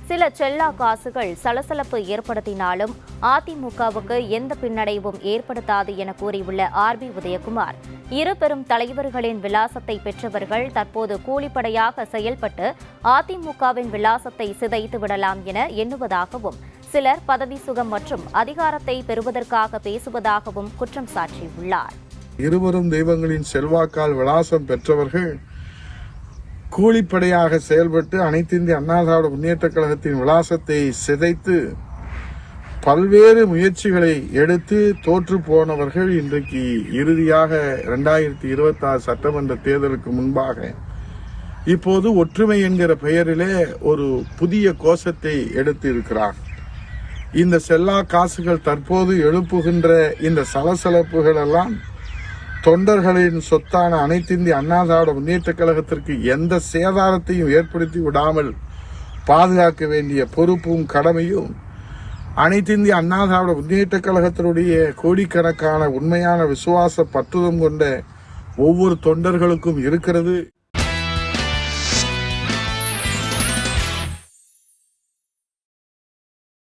சில செல்லா காசுகள் சலசலப்பு ஏற்படுத்தினாலும் அதிமுகவுக்கு எந்த பின்னடைவும் ஏற்படுத்தாது என கூறியுள்ள ஆர்பி உதயகுமார், இரு பெரும் தலைவர்களின் விலாசத்தை பெற்றவர்கள் தற்போது கூலிப்படையாக செயல்பட்டு அதிமுகவின் விலாசத்தை சிதைத்து விடலாம் என எண்ணுவதாகவும், சிலர் பதவி சுகம் மற்றும் அதிகாரத்தை பெறுவதற்காக பேசுவதாகவும் குற்றம் சாட்டியுள்ளார். இருவரும் தெய்வங்களின் செல்வாக்கால் விலாசம் பெற்றவர்கள் கூலிப்படையாக செயல்பட்டு அனைத்து இந்திய அண்ணா திராவிட முன்னேற்ற கழகத்தின் விலாசத்தை சிதைத்து பல்வேறு முயற்சிகளை எடுத்து தோற்று போனவர்கள் இன்றைக்கு இறுதியாக 2026 சட்டமன்ற தேர்தலுக்கு முன்பாக இப்போது ஒற்றுமை என்கிற பெயரிலே ஒரு புதிய கோஷத்தை எடுத்து இருக்கிறார். இந்த செல்லா காசுகள் தற்போது எழுப்புகின்ற இந்த சலசலப்புகள் எல்லாம் தொண்டர்களின் சொத்தான அனைத்து இந்திய அண்ணா திராவிட முன்னேற்ற கழகத்திற்கு எந்த சேதாரத்தையும் ஏற்படுத்தி விடாமல் பாதுகாக்க வேண்டிய பொறுப்பும் கடமையும் அனைத்து இந்திய அண்ணா திராவிட முன்னேற்ற கழகத்தினுடைய கோடிக்கணக்கான உண்மையான விசுவாச பற்றுதம் கொண்ட ஒவ்வொரு தொண்டர்களுக்கும் இருக்கிறது.